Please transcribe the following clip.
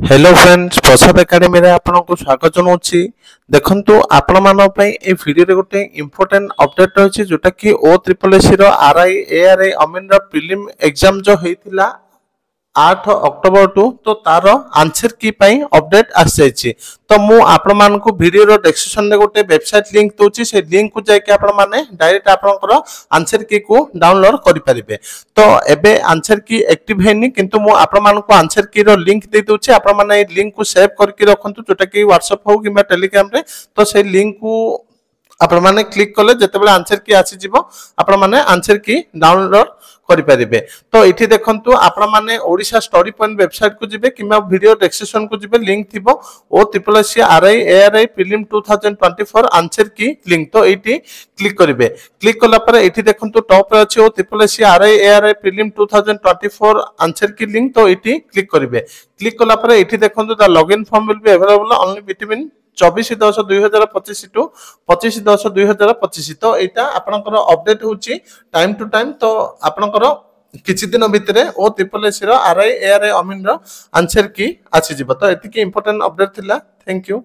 Hello friends प्रसाद academy रे आपनको स्वागत जनाऊँगी। देखंतु आपण मानन पई ए वीडियो रे गोटे इंपोर्टेंट अपडेट रहछि जोटा कि ओ ट्रिपल एस रो आरआई एआरआई अमीन रो प्रीलिम एग्जाम जो हेतिला 8 अक्टोबर टू तो तार आंसर की पई अपडेट आस जायछि। तो मु आपण मानको वीडियो रो डिस्क्रिप्शन रे गोटे वेबसाइट लिंक दोछि से लिंक को जाय के आपण माने डायरेक्ट आपनकर आंसर की को डाउनलोड करि परिबे। तो एबे आंसर की एक्टिव हेनी किंतु मु आपण मानको आंसर की रो लिंक दे दोछि आपण माने ए लिंक को सेव करके रखंतु जोटा कि WhatsApp हो किबा Telegram रे। तो से लिंक को आपण माने क्लिक कले जेतेबेले आंसर की आसी जिवो आपण माने आंसर की डाउनलोड करि परिबे। तो इठी देखंतु आपण माने ओडिशा स्टडी पॉइंट वेबसाइट को जिबे किबा वीडियो डिस्क्रिप्शन को जिबे लिंक थिबो O triple S RI ARI prelim 2024 answer key link. तो इठी क्लिक करिवे। क्लिक कला पर इठी देखंतु टॉप रे अछि O triple S RI ARI prelim 2024 answer key link. तो इठी क्लिक करिवे। क्लिक कला पर इठी देखंतु the login form will be available only between 24/10/2025 to 25/10/2025। तो एटा आपनकर अपडेट होची टाइम टू टाइम। तो आपनकर किछि दिन भितरे ओ ट्रिपल एस रो आरआई एआरआई अमीन रो आंसर की आसी जिवो। तो एतिकी इंपोर्टेंट अपडेट थिला। Thank you.